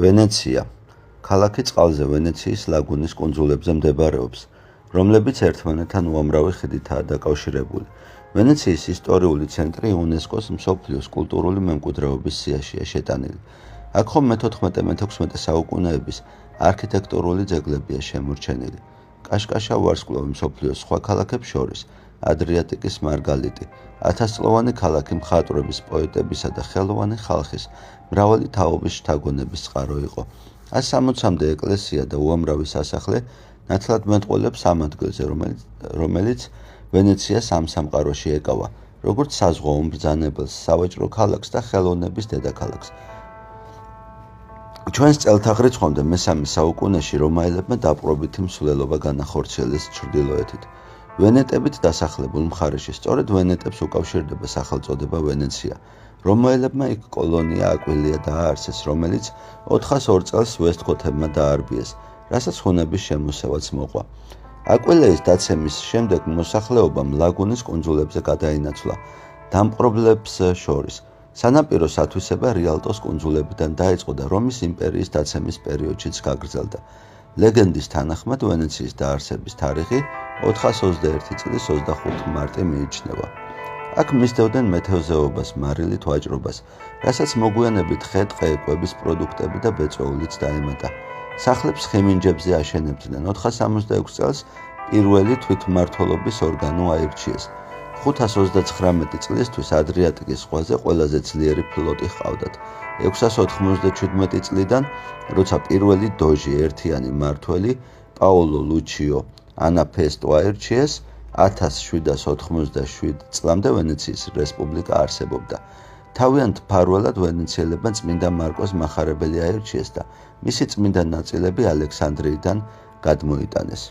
ვენეცია. ქალაქი წყალზე ვენეციის ლაგუნის კუნძულებზე მდებარეობს, რომლებიც ერთმანეთთან უამრავი ხიდითაა დაკავშირებული. ვენეციის ისტორიული ცენტრი იუნესკოს მსოფლიოს კულტურული მემკვიდრეობის სიაშია შეტანილი. აქ ხომ მე-14-მე-16 საუკუნეების არქიტექტურული ძეგლებია შემორჩენილი. კაშკაშა ვარსკვლავი მსოფლიოს სხვა ქალაქებს შორის, ადრიატიკის მარგალიტი, 1000-წლოვანი ქალაქი მხატვრების, პოეტებისა და ხელოვანი ხალხის მრავალი თაობის შთაგონების წყარო იყო. 160-მდე ეკლესია და უამრავი სასახლე ნათლად მეტყველებს ამ ადგილზე, რომელიც ვენეციას ამ სამყაროში ეკავა, როგორც საზღვაო მბრძანებელს, სავაჭრო ქალაქს და ხელოვნების დედაქალაქს. ჩვენს წელთაღრიცხვამდე მე-3 საუკუნეში რომაელებმა დაპყრობითი მსვლელობა განახორციელეს ჩრდილოეთით. ვენეტებით დასახლებულ მხარეში სწორედ ვენეტებს უკავშირდება სახელწოდება ვენეცია. რომაელებმა იქ კოლონია აკვილია დააარსეს, რომელიც 402 წელს ვესტგოთებმა დაარბიეს, რასაც ჰუნების შემოსევაც მოყვა. აკვილეის დაცემის შემდეგ მოსახლეობამ ლაგუნის კუნძულებზე გადაინაცვლა დამპყრობლებს შორის. სანაპიროს ათვისება რიალტოს კუნძულებიდან დაიწყო და რომის იმპერიის დაცემის პერიოდშიც გაგრძელდა. ლეგენდის თანახმად ვენეციის დაარსების თარიღი 421 წლის 25 მარტი მიიჩნევა. აქ მისდევდნენ მეთევზეობას, მარილით ვაჭრობას, რასაც მოგვიანებით ხე, ტყე, კვების პროდუქტები და ბეწვეულიც დაემატა. სახლებს ხემინჯებზე აშენებდნენ. 466 წელს პირველი თვითმმართველობის ორგანო აირჩიეს. 529 წლისთვის ადრიატიკის ზღვაზე ყველაზე ძლიერი ფლოტი ჰყავდათ. 697 წლიდან, როცა პირველი დოჟი, ერთიანი მმართველი პაოლო ლუჩიო ანაფესტო აირჩიეს, 1787 წლამდე ვენეციის რესპუბლიკა არსებობდა. თავიანთ მფარველად ვენეციელებმა წმინდა მარკოს მახარებელი აირჩიეს და მისი წმინდა ნაწილები ალექსანდრიიდან გადმოიტანეს.